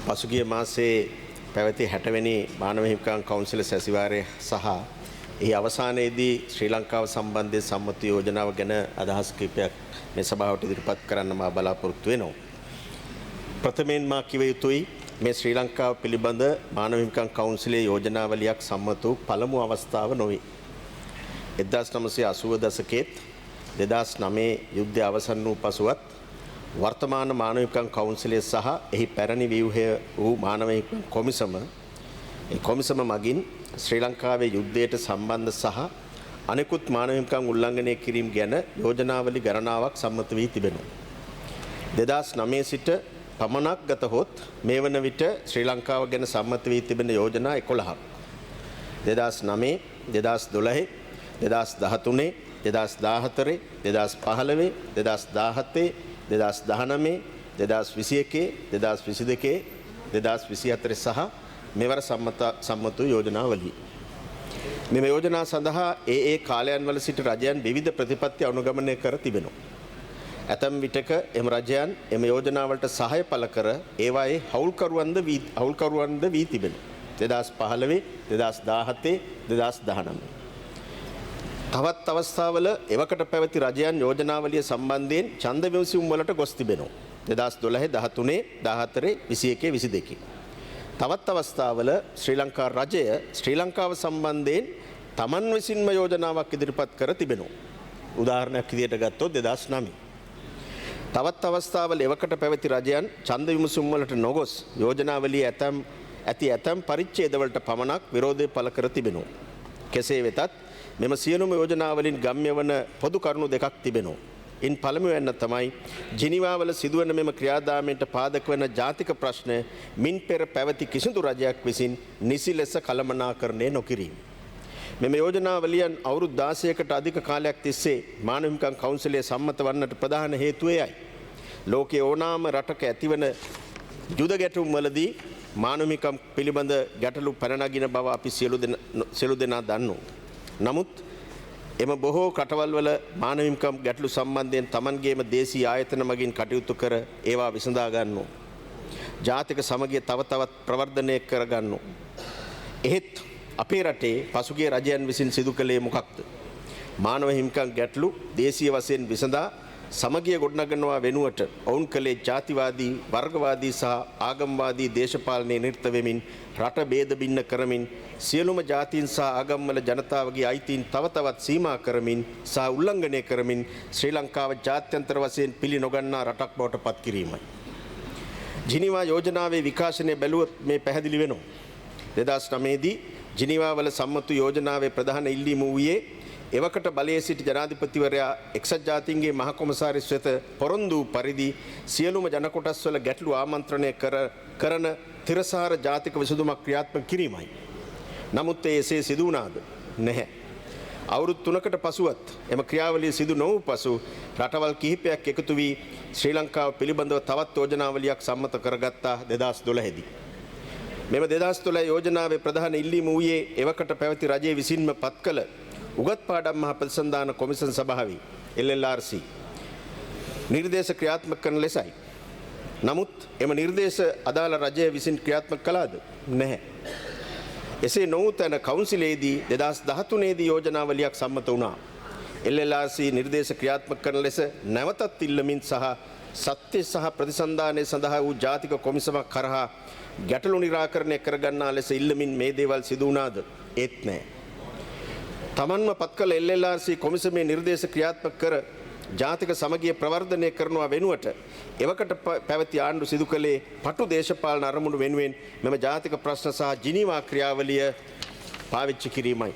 පසුගිය මාසයේ පැවති 60 වෙනි මානව හිමිකම් කවුන්සිල සැසිවාරය සහ එහි අවසානයේදී ශ්‍රී ලංකාව සම්බන්ධයෙන් සම්මත යෝජනාව ගැන අදහස් කිහිපයක් මේ සභාවට ඉදිරිපත් කරන්න මා බලාපොරොත්තු වෙනවා. ප්‍රථමයෙන් මා කිව යුතුයි මේ ශ්‍රී ලංකාව පිළිබඳ මානව හිමිකම් කවුන්සිලයේ යෝජනාවලියක් සම්මත වූ පළමු අවස්ථාව නොවේ. 1980 දශකයේත් 2009 යුද්ධය අවසන් වූ පසුවත් වර්තමාන මානව හිමිකම් කවුන්සිලය සහ එහි පැරණි ව්‍යුහය වූ මානව හිමිකම් කොමිසම කොමිසම මගින් ශ්‍රී ලංකාවේ යුද්ධයට සම්බන්ධ සහ අනෙකුත් මානව හිමිකම් උල්ලංඝනය කිරීම ගැන යෝජනාවලි ගණනාවක් සම්මත වී තිබෙනවා. 2009 සිට පමණක් ගතහොත් මේ වන විට ශ්‍රී ලංකාව ගැන සම්මත වී තිබෙන යෝජනා 11ක් 2009 2012 2013 2014 2015 2017 2019 2021 2022 2024 සහ මෙවර සම්මත යෝජනාවලි මෙම යෝජනා සඳහා ඒ කාලයන් වල සිට රජයන් විවිධ ප්‍රතිපත්ති අනුගමනය කර තිබෙනවා. ඇතැම් විටක එම රජයන් එම යෝජනාවලට සහාය පළ කර ඒවායේ හවුල්කරුවන්ද වී තිබෙනවා. 2015 2017 2019 තවත් අවස්ථාවල එවකට පැවති රජයන් යෝජනාවලිය සම්බන්ධයෙන් ඡන්ද විමසීම් වලට ගොස් තිබෙනවා. 2012 13 14 21 22 තවත් අවස්ථාවල ශ්‍රී ලංකා රජය ශ්‍රී ලංකාව සම්බන්ධයෙන් තමන් විසින්ම යෝජනාවක් ඉදිරිපත් කර තිබෙනවා. උදාහරණයක් විදිහට ගත්තොත් 2009 තවත් අවස්ථාවල එවකට පැවති රජයන් ඡන්ද විමසීම් වලට නොගොස් යෝජනාවලිය ඇතැම් පරිච්ඡේදවලට පමණක් විරෝධය පළ කර තිබෙනවා. කෙසේ වෙතත් මෙම සියලුම යෝජනාවලින් ගම්‍ය වන පොදු කරුණු දෙකක් තිබෙනවා. ඉන් පළමුවැන්න තමයි ජිනීවාවල සිදුවන මෙම ක්‍රියාදාමයට පාදක වන ජාතික ප්‍රශ්න මින් පෙර පැවති කිසිදු රජයක් විසින් නිසි ලෙස කළමනාකරණය නොකිරීම. මෙම යෝජනාවලියන් අවුරුදු 16කට අධික කාලයක් තිස්සේ මානව හිමිකම් කවුන්සිලයේ සම්මත වන්නට ප්‍රධාන හේතුව එයයි. ලෝකයේ ඕනෑම රටක ඇතිවන යුද ගැටුම් වලදී මානව හිමිකම් පිළිබඳ ගැටලු පැන නගින බව අපි සියලු දෙනා දන්නවා. නමුත් එම බොහෝ කටවල් වල මානව හිමිකම් ගැටලු සම්බන්ධයෙන් Tamanගේම දේශීය ආයතන මගින් කටයුතු කර ඒවා විසඳා ගන්නවා. ජාතික සමගිය තව තවත් ප්‍රවර්ධනය කර ගන්නවා. එහෙත් අපේ රටේ පසුගිය රජයන් විසින් සිදු කළේ මොකක්ද? මානව හිමිකම් ගැටලු දේශීය වශයෙන් විසඳා සමගිය ගොඩනගනවා වෙනුවට ඔවුන් කළේ ජාතිවාදී, වර්ගවාදී සහ ආගම්වාදී දේශපාලනයේ නිරත වෙමින් රට බේද බින්න කරමින් සියලුම ජාතීන් සහ ආගම්වල ජනතාවගේ අයිතීන් තව තවත් සීමා කරමින් සහ උල්ලංඝනය කරමින් ශ්‍රී ලංකාව ජාත්‍යන්තර වශයෙන් පිළි නොගන්නා රටක් බවට පත් කිරීමයි. ජිනීවා යෝජනාවේ විකාශනය බැලුවොත් මේ පැහැදිලි වෙනවා. 2009 දී ජිනීවාවල සම්මත යෝජනාවේ ප්‍රධාන ඉල්ලීම වූයේ එවකට බලයේ සිටි ජනාධිපතිවරයා එක්සත් ජාතීන්ගේ මහ කොමසාරිස් වෙත පොරොන්දු පරිදි සියලුම ජන කොටස්වල ගැටලු ආමන්ත්‍රණය කරන තිරසාර ජාතික විසඳුමක් ක්‍රියාත්මක කිරීමයි. නමුත් එසේ සිදු වුණාද? නැහැ. අවුරුදු 3කට පසුවත් එම ක්‍රියාවලිය සිදු නොවූ පසු රටවල් කිහිපයක් එකතු වී ශ්‍රී ලංකාව පිළිබඳව තවත් යෝජනාවලියක් සම්මත කරගත්තා 2012 දී. මෙම 2012 යෝජනාවේ ප්‍රධාන ඉල්ලීම වූයේ එවකට පැවති රජයේ විසින්ම පත් කළ උගත් පාඩම් මහ ප්‍රතිසන්ධාන කොමිසම් සභාවේ LLRC නිර්දේශ ක්‍රියාත්මක කරන ලෙසයි. නමුත් එම නිර්දේශ අදාළ රජය විසින් ක්‍රියාත්මක කළාද? නැහැ. එසේ නොවූ තැන කවුන්සිලයේදී 2013 දී යෝජනාවලියක් සම්මත වුණා. LLRC නිර්දේශ ක්‍රියාත්මක කරන ලෙස නැවතත් ඉල්ලමින් සහ සත්‍ය සහ ප්‍රතිසන්ධානයේ සඳහා වූ ජාතික කොමිසමක් කරහා ගැටලු නිරාකරණය කරගන්නා ලෙස ඉල්ලමින් මේ දේවල් සිදු වුණාද? ඒත් නැහැ. තමන්ම පත් කළ LLRC කොමිසමේ නිර්දේශ ක්‍රියාත්මක කර ජාතික සමගිය ප්‍රවර්ධනය කරනවා වෙනුවට එවකට පැවති ආණ්ඩු සිදු කළේ පටු දේශපාලන අරමුණු වෙනුවෙන් මෙම ජාතික ප්‍රශ්න සහ ජිනීවා ක්‍රියාවලිය පාවිච්චි කිරීමයි.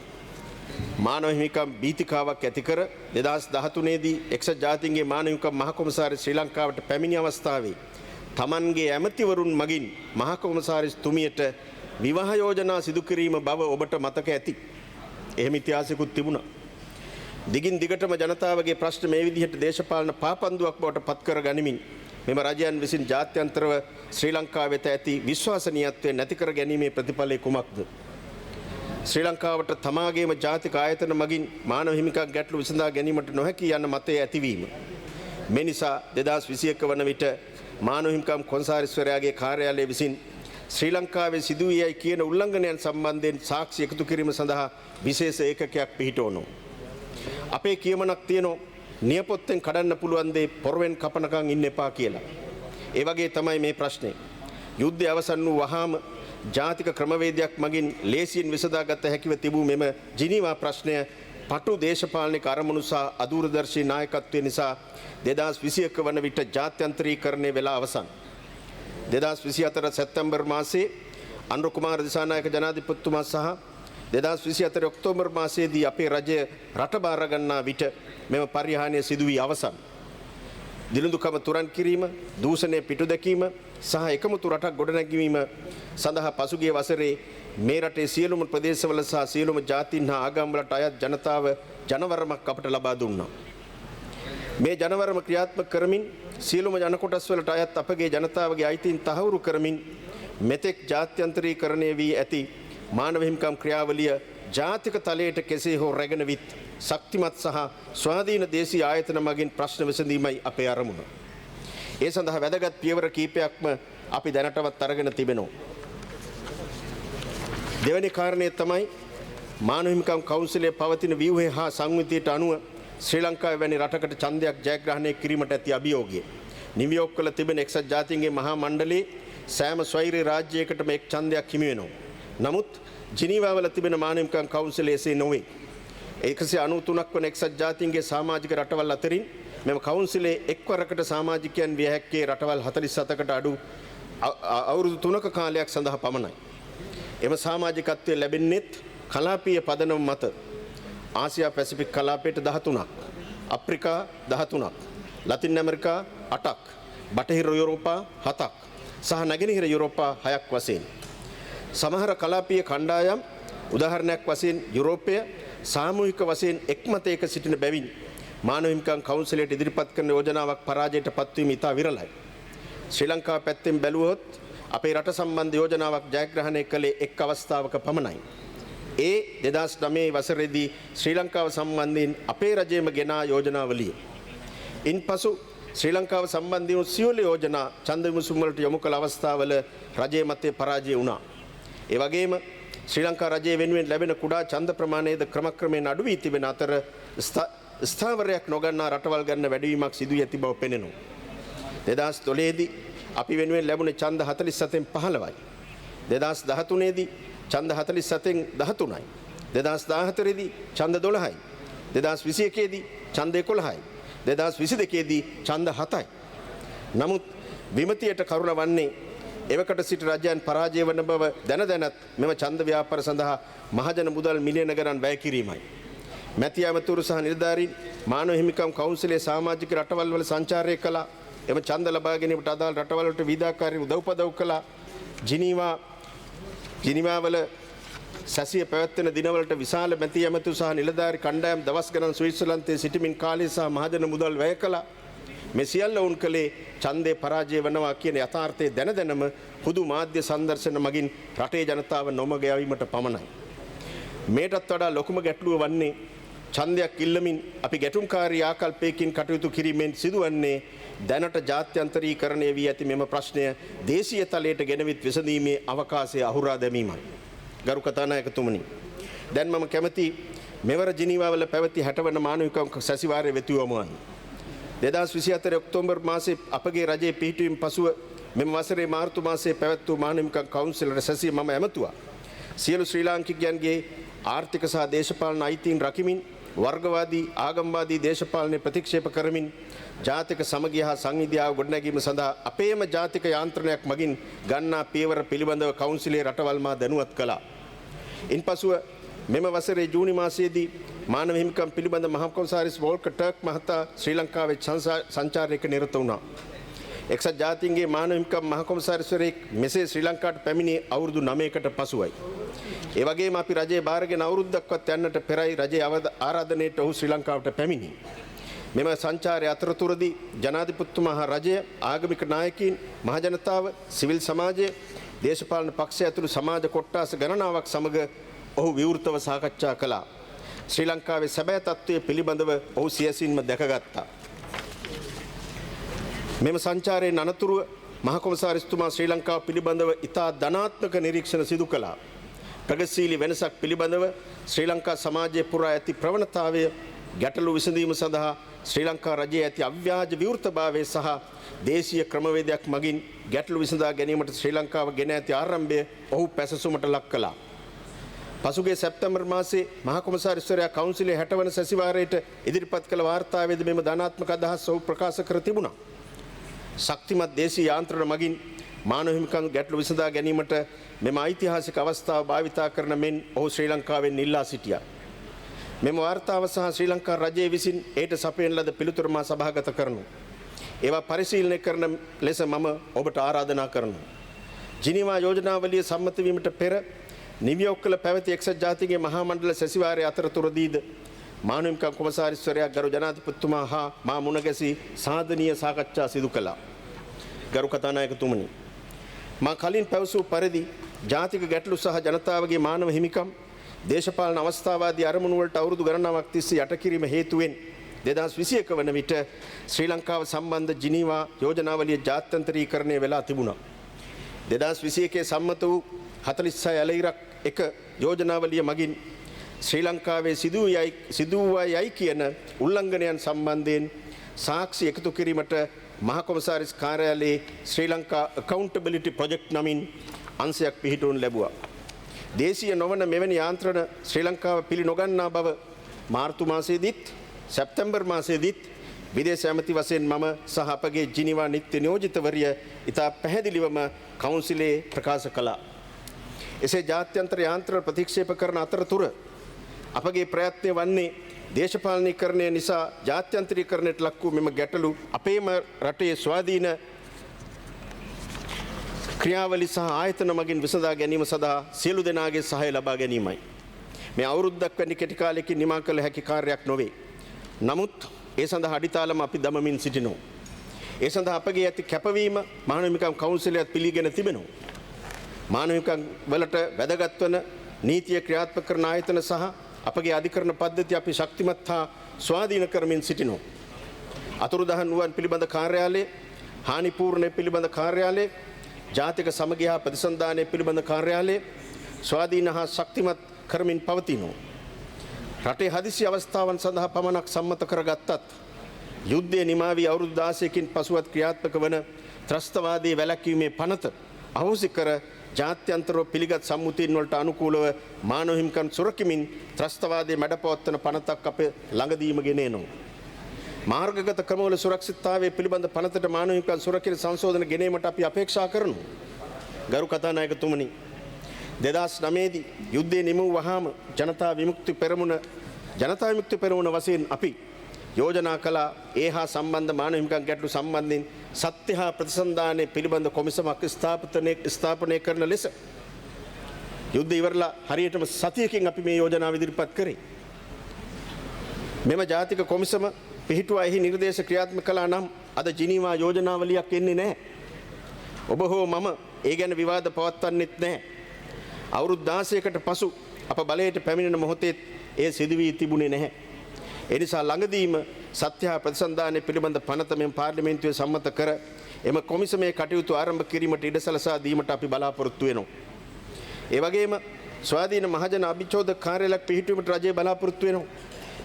මානව හිමිකම් බීතිකාවක් ඇති කර 2013 දී එක්සත් ජාතීන්ගේ මානව හිමිකම් මහ කොමසාරිස් ශ්‍රී ලංකාවට පැමිණි අවස්ථාවේ තමන්ගේ ඇමතිවරුන් මගින් මහ කොමසාරිස් තුමියට විවාහ යෝජනා සිදු කිරීම බව ඔබට මතක ඇති. එහෙම ඉතිහාසයකුත් තිබුණා. දිගින් දිගටම ජනතාවගේ ප්‍රශ්න මේ විදිහට දේශපාලන පාපන්දුවක් බවට පත් කර ගනිමින් මෙම රජයන් විසින් ජාත්‍යන්තරව ශ්‍රී ලංකාව වෙත ඇති විශ්වාසනීයත්වය නැති කර ගැනීමේ ප්‍රතිඵලය කුමක්ද? ශ්‍රී ලංකාවට තමාගේම ජාතික ආයතන මගින් මානව හිමිකම් ගැටලු විසඳා ගැනීමට නොහැකි යන මතය ඇතිවීම. මේ නිසා 2021 වන විට මානව හිමිකම් කොන්සාරිස්වරයාගේ කාර්යාලය විසින් ශ්‍රී ලංකාවේ සිදුවියයි කියන උල්ලංඝනයන් සම්බන්ධයෙන් සාක්ෂි එකතු කිරීම සඳහා විශේෂ ඒකකයක් පිහිටවනවා. අපේ කියමනක් තියෙනවා නියපොත්තෙන් කඩන්න පුළුවන් දේ පොරවෙන් කපනකම් ඉන්න එපා කියලා. ඒ වගේ තමයි මේ ප්‍රශ්නේ. යුද්ධය අවසන් වූ වහාම ජාතික ක්‍රමවේදයක් මගින් ලේසියෙන් විසඳාගත හැකිව තිබූ මෙම ජිනීවා ප්‍රශ්නය පටු දේශපාලනික අරමුණු සහ අදූරදර්ශී නායකත්වය නිසා 2021 වන විට ජාත්‍යන්තරීකරණය වෙලා අවසන්. 2024 සැප්තැම්බර් මාසයේ අනුර කුමාර දිසානායක ජනාධිපතිතුමා සහ 2024 ඔක්තෝබර් මාසයේදී අපේ රජය රට බාර ගන්නා විට මෙම පරිහානිය සිදු වී අවසන්. දිළිඳුකම තුරන් කිරීම, දූෂණය පිටු දැකීම සහ එකමුතු රටක් ගොඩනැගීම සඳහා පසුගිය වසරේ මේ රටේ සියලුම ප්‍රදේශවල සහ සියලුම ජාතීන් හා ආගම්වලට අයත් ජනතාව ජනවරමක් අපට ලබා දුන්නා. මේ ජනවරම ක්‍රියාත්මක කරමින් සියලුම ජන කොටස් වලට අයත් අපගේ ජනතාවගේ අයිතීන් තහවුරු කරමින් මෙතෙක් ජාත්‍යන්තරීකරණය වී ඇති මානව හිමිකම් ක්‍රියාවලිය ජාතික තලයට කෙසේ හෝ රැගෙන විත් ශක්තිමත් සහ ස්වාධීන දේශීය ආයතන මගින් ප්‍රශ්න විසඳීමයි අපේ අරමුණ. ඒ සඳහා වැදගත් පියවර කීපයක්ම අපි දැනටවත් අරගෙන තිබෙනවා. දෙවැනි කාරණය තමයි මානව හිමිකම් කවුන්සිලයේ පවතින ව්‍යුහය හා සංවිධියට අනුව ශ්‍රී ලංකාවේ වැනි රටකට ඡන්දයක් ජයග්‍රහණය කිරීමට ඇති අභියෝගය. නිව්යෝක් වල තිබෙන එක්සත් ජාතීන්ගේ මහා මණ්ඩලයේ සෑම ස්වෛරී රාජ්‍යයකටම එක් ඡන්දයක් හිමි වෙනවා. නමුත් ජිනීවා වල තිබෙන මානව හිමිකම් කවුන්සිලයේ එසේ නොවේ. 193ක් වන එක්සත් ජාතීන්ගේ සමාජික රටවල් අතරින් මෙම කවුන්සිලයේ එක්වරකට සමාජිකයන් විය හැක්කේ රටවල් 47කට අඩු අවුරුදු 3ක කාලයක් සඳහා පමණයි. එම සමාජිකත්වය ලැබෙන්නේත් කලාපීය පදනම මත. ආසියා පැසිෆික් කලාපයට 13ක්, අප්‍රිකා 13ක්, ලතින් ඇමරිකා 8ක්, බටහිර යුරෝපා 7ක් සහ නැගෙනහිර යුරෝපා 6ක් වශයෙන්. සමහර කලාපීය කණ්ඩායම් උදාහරණයක් වශයෙන් යුරෝපය සාමූහික වශයෙන් එක්මතයක සිටින බැවින් මානව හිමිකම් කවුන්සිලයට ඉදිරිපත් කරන යෝජනාවක් පරාජයට පත්වීම ඉතා විරලයි. ශ්‍රී ලංකාව පැත්තෙන් බැලුවොත් අපේ රට සම්බන්ධ යෝජනාවක් ජයග්‍රහණය කළේ එක් අවස්ථාවක පමණයි. ඒ 2009 වසරේදී ශ්‍රී ලංකාව සම්බන්ධයෙන් අපේ රජයේම ගෙනා යෝජනාවලිය. ඉන්පසු ශ්‍රී ලංකාව සම්බන්ධයෙන් සියලු යෝජනා ඡන්ද විමසුම් වලට යොමු කළ අවස්ථාවල රජයේ මතයේ පරාජය වුණා. ඒ වගේම ශ්‍රී ලංකා රජයේ වෙනුවෙන් ලැබෙන කුඩා ඡන්ද ප්‍රමාණයද ක්‍රමක්‍රමයෙන් අඩු වී තිබෙන අතර ස්ථාවරයක් නොගන්නා රටවල් ගන්න වැඩිවීමක් සිදු වී ඇති බව පෙනෙනවා. 2012 දී අපි වෙනුවෙන් ලැබුණේ ඡන්ද 47න් 15යි. 2013 දී ඡන්ද 47න් 13යි. 2014 දී ඡන්ද 12යි. 2021 දී ඡන්ද 11යි. 2022 දී ඡන්ද 7යි. නමුත් විමතියට කරුණ වන්නේ එවකට සිට රජයන් පරාජය වන බව දැන දැනත් මෙම ඡන්ද ව්‍යාපාර සඳහා මහජන මුදල් මිලියන ගණන් වැය කිරීමයි. මැති ඇමතුරු සහ නිලධාරීන් මානව හිමිකම් කවුන්සිලයේ සමාජික රටවල් වල සංචාරය කළා. එම ඡන්ද ලබා ගැනීමට අදාළ රටවල් වලට විදාකාරී උදව්පදව් කළා. ජිනීවා වල සැසිය පැවැත්වෙන දිනවලට විශාල මැති ඇමතුරු සහ නිලධාරී කණ්ඩායම් දවස් ගණන් ස්විට්සර්ලන්තයේ සිටමින් කාලය සහ මහජන මුදල් වැය කළා. මේ සියල්ල වුන් කලේ ඡන්දේ පරාජය වෙනවා කියන යථාර්ථය දැන දැනම පුදු මාධ්‍ය සංදර්ශන මගින් රටේ ජනතාව නොමග යවීමට පමණයි. මේටත් වඩා ලොකුම ගැටලුව වන්නේ ඡන්දයක් ඉල්ලමින් අපි ගැටුම්කාරී ආකල්පයකින් කටයුතු කිරීමෙන් සිදුවන්නේ දැනට ජාත්‍යන්තරීකරණය වී ඇති මෙම ප්‍රශ්නය දේශීය තලයට ගෙනවිත් විසඳීමේ අවකාශය අහුරා දැමීමයි. ගරු කතානායකතුමනි, දැන් මම කැමති මෙවර ජිනීවා වල පැවති 60 වන මානව හිමිකම් සැසිවාරයේ වෙතුවමවන්න. 2024 ඔක්තෝබර් මාසයේ අපගේ රජයේ පිහිටුවීම පසුව මෙම වසරේ මාර්තු මාසයේ පැවැත් වූ මානව හිමිකම් කවුන්සිල් රැසසිය මම ඇමතුවා. සියලු ශ්‍රී ලාංකිකයන්ගේ ආර්ථික සහ දේශපාලන අයිතීන් රකිමින් වර්ගවාදී ආගම්වාදී දේශපාලනය ප්‍රතික්ෂේප කරමින් ජාතික සමගිය හා සංවිධාව ගොඩනැගීම සඳහා අපේම ජාතික යාන්ත්‍රණයක් මගින් ගන්නා පියවර පිළිබඳව කවුන්සිලයේ රටවල් මා දැනුවත් කළා. ඉන්පසුව මෙම වසරේ ජූනි මාසයේදී මානව හිමිකම් පිළිබඳ මහා කොමසාරිස් වෝල්කර් ටර්ක් මහතා ශ්‍රී ලංකාවේ සංචාරයක නිරත වුණා. එක්සත් ජාතීන්ගේ මානව හිමිකම් මහා කොමසාරිස්වරයෙක් මෙසේ ශ්‍රී ලංකාවට පැමිණි අවුරුදු 9කට පසුවයි. ඒ වගේම අපි රජයේ බාරගෙන අවුරුද්දක්වත් යන්නට පෙරයි රජයේ ආරාධනයට ඔහු ශ්‍රී ලංකාවට පැමිණි. මෙම සංචාරය අතරතුරදී ජනාධිපතිතුමා හා රජය, ආගමික නායකයින්, මහජනතාව, සිවිල් සමාජය, දේශපාලන පක්ෂ ඇතුළු සමාජ කොට්ටාස ගණනාවක් සමග ඔහු විවෘතව සාකච්ඡා කළා. ශ්‍රී ලංකාවේ සැබෑ තත්ත්වය පිළිබඳව ඔහු සියසින්ම දැකගත්තා. මෙම සංචාරයෙන් අනතුරුව මහ කොමසාරිස්තුමා ශ්‍රී ලංකාව පිළිබඳව ඉතා ධනාත්මක නිරීක්ෂණ සිදු කළා. ප්‍රගතිශීලී වෙනසක් පිළිබඳව ශ්‍රී ලංකා සමාජයේ පුරා ඇති ප්‍රවණතාවය ගැටලු විසඳීම සඳහා ශ්‍රී ලංකා රජයේ ඇති අව්‍යාජ විවෘතභාවය සහ දේශීය ක්‍රමවේදයක් මගින් ගැටලු විසඳා ගැනීමට ශ්‍රී ලංකාව ගෙන ඇති ආරම්භය ඔහු පැසසුමට ලක් කළා. පසුගිය සැප්තැම්බර් මාසයේ මහ කොමසාරිස්වරයා කවුන්සිලේ 60 වන සැසිවාරයට ඉදිරිපත් කළ වාර්තාවේදී මෙම ධනාත්මක අදහස් ඔහු ප්‍රකාශ කර තිබුණා. ශක්තිමත් දේශීය යාන්ත්‍රණ මගින් මානව හිමිකම් ගැටලු විසඳා ගැනීමට මෙම ඓතිහාසික අවස්ථාව භාවිතා කරන මෙන් ඔහු ශ්‍රී ලංකාවෙන් ඉල්ලා සිටියා. මෙම වාර්තාව සහ ශ්‍රී ලංකා රජය විසින් ඒට සපයන ලද පිළිතුරු මා සභාගත කරනු. ඒවා පරිශීලනය කරන ලෙස මම ඔබට ආරාධනා කරනවා. ජිනීවා යෝජනාවලිය සම්මත වීමට පෙර නිව්යෝක් කළ පැවති එක්සත් ජාතීන්ගේ මහා මණ්ඩල සැසිවාරයේ අතරතුරදීද මානව හිමිකම් කොමසාරිස්වරයා ගරු ජනාධිපතිතුමා හා මා මුණ ගැසී සාධනීය සාකච්ඡා සිදු කළා. ගරු කතානායකතුමනි, මා කලින් පැවසූ පරිදි ජාතික ගැටලු සහ ජනතාවගේ මානව හිමිකම් දේශපාලන අවස්ථාවාදී අරමුණු වලට අවුරුදු ගණනාවක් තිස්සේ යට කිරීම හේතුවෙන් 2021 වන විට ශ්‍රී ලංකාව සම්බන්ධ ජිනීවා යෝජනාවලිය ජාත්‍යන්තරීකරණය වෙලා තිබුණා. 2021 සම්මත වූ 46 ඇලයිරක් එක යෝජනාවලිය මගින් ශ්‍රී ලංකාවේ සිදුවයයි කියන උල්ලංඝනයන් සම්බන්ධයෙන් සාක්ෂි එකතු කිරීමට මහ කොමසාරිස් කාර්යාලයේ ශ්‍රී ලංකා accountability project නමින් අංශයක් පිහිටුවනු ලැබුවා. දේශීය නොවන මෙවැනි යාන්ත්‍රණ ශ්‍රී ලංකාව පිළි නොගන්නා බව මාර්තු මාසයේදීත් සැප්තැම්බර් මාසයේදීත් විදේශ ඇමති වශයෙන් මම සහ අපගේ ජිනීවා නිත්‍ය නියෝජිතවරිය ඉතා පැහැදිලිවම කවුන්සිලේ ප්‍රකාශ කළා. එසේ ජාත්‍යන්තර යාන්ත්‍රණ ප්‍රතික්ෂේප කරන අතරතුර අපගේ ප්‍රයත්නය වන්නේ දේශපාලනීකරණය නිසා ජාත්‍යන්තරීකරණයට ලක් වූ මෙම ගැටලු අපේම රටේ ස්වාධීන ක්‍රියාවලි සහ ආයතන මගින් විසඳා ගැනීම සඳහා සියලු දෙනාගේ සහාය ලබා ගැනීමයි. මේ අවුරුද්දක් වැනි කෙටි කාලයකින් නිමා කළ හැකි කාර්යයක් නොවේ. නමුත් ඒ සඳහා අඩිතාලම අපි දමමින් සිටිනවා. ඒ සඳහා අපගේ ඇති කැපවීම මානව හිමිකම් කවුන්සිලයත් පිළිගෙන තිබෙනවා. මානව හිමිකම් වලට වැදගත් වන නීතිය ක්‍රියාත්මක කරන ආයතන සහ අපගේ අධිකරණ පද්ධතිය අපි ශක්තිමත් හා ස්වාධීන කරමින් සිටිනවා. අතුරුදහන් වූවන් පිළිබඳ කාර්යාලය, හානිපූර්ණ පිළිබඳ කාර්යාලය, ජාතික සමගිය හා ප්‍රතිසන්ධානය පිළිබඳ කාර්යාලය ස්වාධීන හා ශක්තිමත් කරමින් පවතිනවා. රටේ හදිසි අවස්ථාවන් සඳහා පමණක් සම්මත කරගත්තත් යුද්ධය නිමා වී අවුරුදු 16කින් පසුවත් ක්‍රියාත්මක වන ත්‍රස්තවාදී වැළැක්වීමේ පනත අහෝසි කර ජාත්‍යන්තරව පිළිගත් සම්මුතීන් වලට අනුකූලව මානව හිමිකම් සුරකිමින් ත්‍රස්තවාදයේ මැඩපවත්වන පනතක් අප ළඟදීම ගෙන එනවා. මාර්ගගත ක්‍රමවල සුරක්ෂිතතාවයේ පිළිබඳ පනතට මානව හිමිකම් සුරකින සංශෝධන ගෙනීමට අපි අපේක්ෂා කරනවා. ගරු කතානායකතුමනි, 2009 දී යුද්ධය නිම වූ වහාම ජනතා විමුක්ති පෙරමුණ වශයෙන් අපි යෝජනා කළා ඒ හා සම්බන්ධ මානව හිමිකම් ගැටලු සම්බන්ධයෙන් සත්‍ය හා ප්‍රතිසන්ධානයේ පිළිබඳ කොමිසමක් ස්ථාපනය කරන ලෙස. යුද්ධ ඉවරලා හරියටම සතියකින් අපි මේ යෝජනාව ඉදිරිපත් කරේ. මෙම ජාතික කොමිසම පිහිටුවා එහි නිර්දේශ ක්‍රියාත්මක කළා නම් අද ජිනීවා යෝජනාවලියක් එන්නේ නැහැ. ඔබ හෝ මම ඒ ගැන විවාද පවත්වන්නෙත් නැහැ. අවුරුදු 16කට පසු අප බලයට පැමිණෙන මොහොතේ එය සිදු වී තිබුණේ නැහැ. ඒ නිසා ළඟදීම සත්‍ය හා ප්‍රතිසන්ධානයේ පිළිබඳ පනත මෙම පාර්ලිමේන්තුවේ සම්මත කර එම කොමිසමේ කටයුතු ආරම්භ කිරීමට ඉඩ සලසා දීමට අපි බලාපොරොත්තු වෙනවා. ඒ වගේම ස්වාධීන මහජන අභිචෝදක කාර්යාලයක් පිහිටුවීමට රජය බලාපොරොත්තු වෙනවා.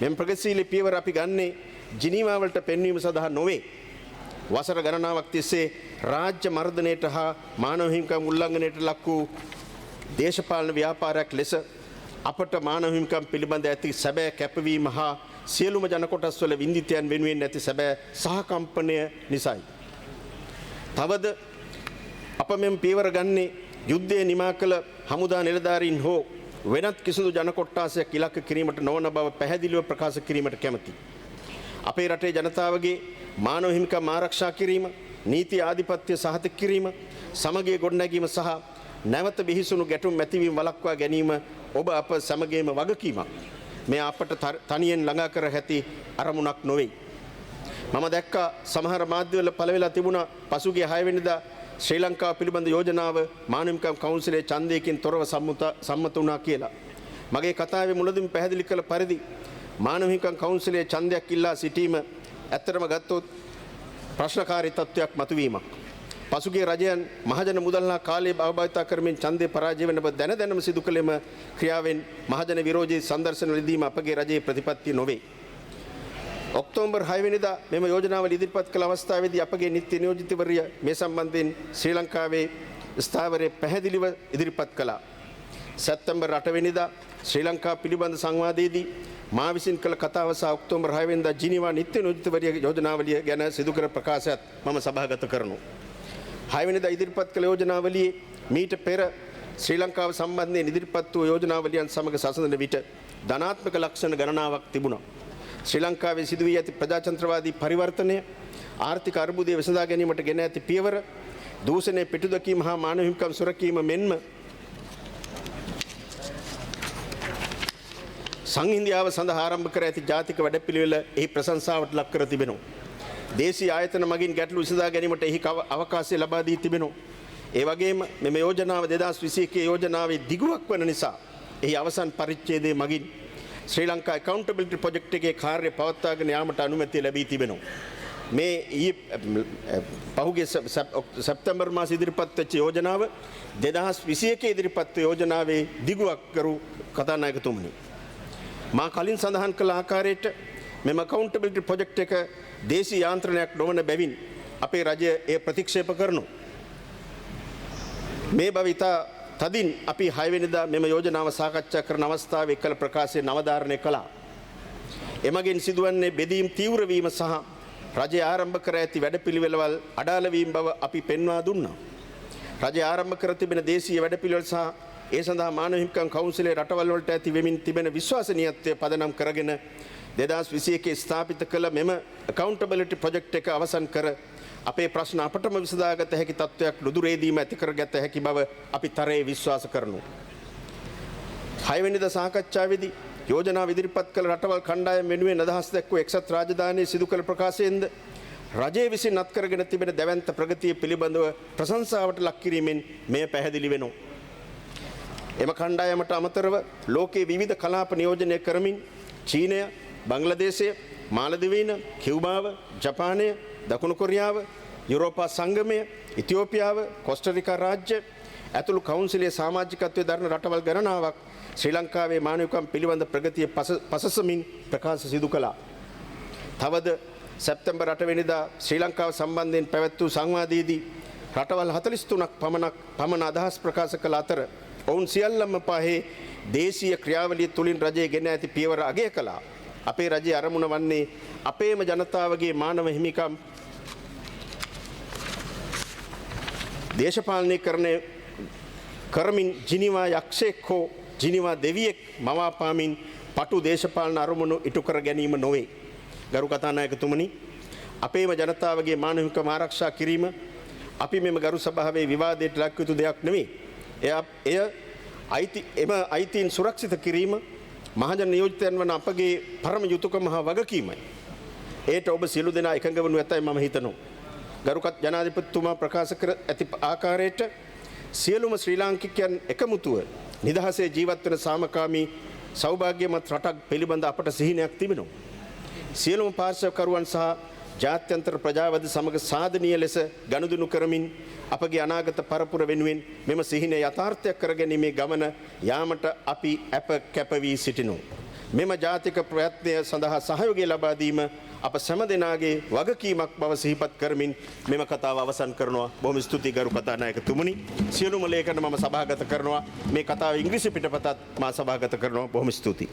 මෙම ප්‍රගතිශීලී පියවර අපි ගන්නේ ජිනීවා වලට පෙන්වීම සඳහා නොවේ. වසර ගණනාවක් තිස්සේ රාජ්‍ය මර්ධනයට හා මානව හිමිකම් උල්ලංඝනයට ලක් වූ දේශපාලන ව්‍යාපාරයක් ලෙස අපට මානව හිමිකම් පිළිබඳ ඇති සැබෑ කැපවීම හා සියලුම ජන කොටස් වල වින්දිතයන් වෙනුවෙන් ඇති සැබෑ සහකම්පනය නිසායි. තවද අප මෙම පියවර ගන්නේ යුද්ධය නිමා කළ හමුදා නිලධාරීන් හෝ වෙනත් කිසිදු ජන කොට්ටාසයක් ඉලක්ක කිරීමට නොවන බව පැහැදිලිව ප්‍රකාශ කිරීමට කැමැතියි. අපේ රටේ ජනතාවගේ මානව හිමිකම් ආරක්ෂා කිරීම, නීති ආධිපත්‍ය සහතික කිරීම, සමගිය ගොඩනැගීම සහ නැවත බිහිසුණු ගැටුම් ඇතිවීම වළක්වා ගැනීම ඔබ අප සමගේම වගකීමක්. මේ අපට තනියෙන් ළඟා කර ඇති අරමුණක් නොවේ. මම දැක්කා සමහර මාධ්‍යවල පළ වෙලා තිබුණා පසුගිය 6 වෙනිදා ශ්‍රී ලංකාව පිළිබඳ යෝජනාව මානව හිමිකම් කවුන්සිලේ ඡන්දයකින් තොරව සම්මත වුණා කියලා. මගේ කතාවේ මුලදීම පැහැදිලි කළ පරිදි මානව හිමිකම් කවුන්සිලේ ඡන්දයක් ඉල්ලා සිටීම ඇත්තටම ගත්තොත් ප්‍රශ්නකාරී තත්ත්වයක් මතුවීමක්. පසුගිය රජයන් මහජන මුදල්ලා කාලයේ භාවිතා කරමින් ඡන්දේ පරාජය වෙන බව දැන දැනම සිදු කළේම ක්‍රියාවෙන් මහජන විරෝධී සංදර්ශන ලැබීම අපගේ රජයේ ප්‍රතිපත්තිය නොවේ. ඔක්තෝබර් 6 වෙනිදා මෙම යෝජනාවල ඉදිරිපත් කළ අවස්ථාවේදී අපගේ නිත්‍ය නියෝජිතවරිය මේ සම්බන්ධයෙන් ශ්‍රී ලංකාවේ ස්ථාවරයේ පැහැදිලිව ඉදිරිපත් කළා. සැප්තැම්බර් 8 වෙනිදා ශ්‍රී ලංකාව පිළිබඳ සංවාදයේදී මා විසින් කළ කතාව සහ ඔක්තෝබර් 6 වෙනිදා ජිනීවා නිත්‍ය නියෝජිතවරිය යෝජනාවලිය ගැන සිදු කර ප්‍රකාශයත් මම සභාගත කරනවා. 6 වෙනිදා ඉදිරිපත් කළ යෝජනාවලියේ මීට පෙර ශ්‍රී ලංකාව සම්බන්ධයෙන් ඉදිරිපත් වූ යෝජනාවලියන් සමග සසඳන විට ධනාත්මක ලක්ෂණ ගණනාවක් තිබුණා. ශ්‍රී ලංකාවේ සිදු වී ඇති ප්‍රජාතන්ත්‍රවාදී පරිවර්තනය, ආර්ථික අර්බුදය විසඳා ගැනීමට ගෙන ඇති පියවර, දූෂණය පිටුදකීම හා මානව හිමිකම් සුරැකීම මෙන්ම සංහිඳියාව සඳහා ආරම්භ කර ඇති ජාතික වැඩපිළිවෙල එහි ප්‍රශංසාවට ලක් කර තිබෙනවා. දේශීය ආයතන මගින් ගැටලු විසඳා ගැනීමට එහි අවකාශය ලබා දී තිබෙනවා. ඒ වගේම මෙම යෝජනාව 2021 යෝජනාවේ දිගුවක් වන නිසා එහි අවසන් පරිච්ඡේදයේ මගින් ශ්‍රී ලංකා accountability project එකේ කාර්ය පවත්වාගෙන යාමට අනුමැතිය ලැබී තිබෙනවා. මේ පහුගිය සැප්තැම්බර් මාස ඉදිරිපත් වෙච්ච යෝජනාව 2021 ඉදිරිපත් යෝජනාවේ දිගුවක් කරු කතානායකතුමනි. මා කලින් සඳහන් කළ ආකාරයට මෙම accountability project එක දේශීය යාන්ත්‍රණයක් නොවන බැවින් අපේ රජය එය ප්‍රතික්ෂේප කරනවා. මේ බව ඉතා තදින් අපි 6 වෙනිදා මෙම යෝජනාව සාකච්ඡා කරන අවස්ථාවේ කළ ප්‍රකාශය නවධාරණය කළා. එමගින් සිදුවන්නේ බෙදීම් තීව්‍ර වීම සහ රජය ආරම්භ කර ඇති වැඩපිළිවෙළවල් අඩාල වීම බව අපි පෙන්වා දුන්නා. රජය ආරම්භ කර තිබෙන දේශීය වැඩපිළිවෙළ සහ ඒ සඳහා මානව හිමිකම් කවුන්සිලේ රටවල් වලට ඇති වෙමින් තිබෙන විශ්වාසනීයත්වය පදනම් කරගෙන 2021 ස්ථාපිත කළ මෙම accountability project එක අවසන් කර අපේ ප්‍රශ්න අපටම විසඳාගත හැකි තත්ත්වයක් නුදුරේදීම ඇති කරගත හැකි බව අපි තරයේ විශ්වාස කරනවා. 6 වෙනිදා සාකච්ඡාවේදී යෝජනාව ඉදිරිපත් කළ රටවල් කණ්ඩායම් වෙනුවෙන් අදහස් දැක්වූ එක්සත් රාජධානියේ සිදු කළ ප්‍රකාශයෙන්ද රජයේ විසින් අත්කරගෙන තිබෙන දැවැන්ත ප්‍රගතිය පිළිබඳව ප්‍රශංසාවට ලක් කිරීමෙන් මෙය පැහැදිලි වෙනවා. එම කණ්ඩායමට අමතරව ලෝකයේ විවිධ කලාප නියෝජනය කරමින් චීනය, බංග්ලාදේශය, මාලදිවයින, කියුබාව, ජපානය, දකුණු කොරියාව, යුරෝපා සංගමය, ඉතියෝපියාව, කොස්ටරිකා රාජ්‍ය ඇතුළු කවුන්සිලයේ සමාජිකත්වයේ දරන රටවල් ගණනාවක් ශ්‍රී ලංකාවේ මානවිකම් පිළිබඳ ප්‍රගතිය පසසමින් ප්‍රකාශ සිදු කළා. තවද සැප්තැම්බර් 8 වෙනිදා ශ්‍රී ලංකාව සම්බන්ධයෙන් පැවැත් වූ සංවාදයේදී රටවල් 43ක් පමණ අදහස් ප්‍රකාශ කළ අතර ඔවුන් සියල්ලම පහේ දේශීය ක්‍රියාවලිය තුලින් රජයේ ගෙන ඇති පියවර අගය කළා. අපේ රජයේ අරමුණ වන්නේ අපේම ජනතාවගේ මානව හිමිකම් දේශපාලනය කරමින් ජිනීවා යක්ෂයෙක් හෝ ජිනීවා දෙවියෙක් මවාපාමින් පටු දේශපාලන අරමුණු ඉටු කර ගැනීම නොවේ. ගරු කතානායකතුමනි, අපේම ජනතාවගේ මානව හිමිකම් ආරක්ෂා කිරීම අපි මෙම ගරු සභාවේ විවාදයට ලක් යුතු දෙයක් නෙවෙයි. එම අයිතීන් සුරක්ෂිත කිරීම මහජන නියෝජිතයන් වන අපගේ පරම යුතුයකම හා වගකීමයි. ඒට ඔබ සියලු දෙනා එකඟ වනු ඇතයි මම හිතනවා. ගරුකත් ජනාධිපතිතුමා ප්‍රකාශ කර ඇති ආකාරයට සියලුම ශ්‍රී ලාංකිකයන් එකමුතුව නිදහසේ ජීවත් වන සාමකාමී සෞභාග්‍යමත් රටක් පිළිබඳ අපට සිහිනයක් තිබෙනවා. සියලුම පාර්ශවකරුවන් සහ ජාත්‍යන්තර ප්‍රජාවද සමග සාධනීය ලෙස ගනුදෙනු කරමින් අපගේ අනාගත පරපුර වෙනුවෙන් මෙම සිහිනය යථාර්ථයක් කරගැනීමේ ගමන යාමට අපි අප කැප වී සිටිනවා. මෙම ජාතික ප්‍රයත්නය සඳහා සහයෝගය ලබා දීම අප සෑම දෙනාගේ වගකීමක් බව සිහිපත් කරමින් මෙම කතාව අවසන් කරනවා. බොහොම ස්තුතියි ගරු කතානායකතුමනි. සියලුම ලේඛන මම සභාගත කරනවා. මේ කතාව ඉංග්‍රීසි පිටපතත් මා සභාගත කරනවා. බොහොම ස්තුතියි.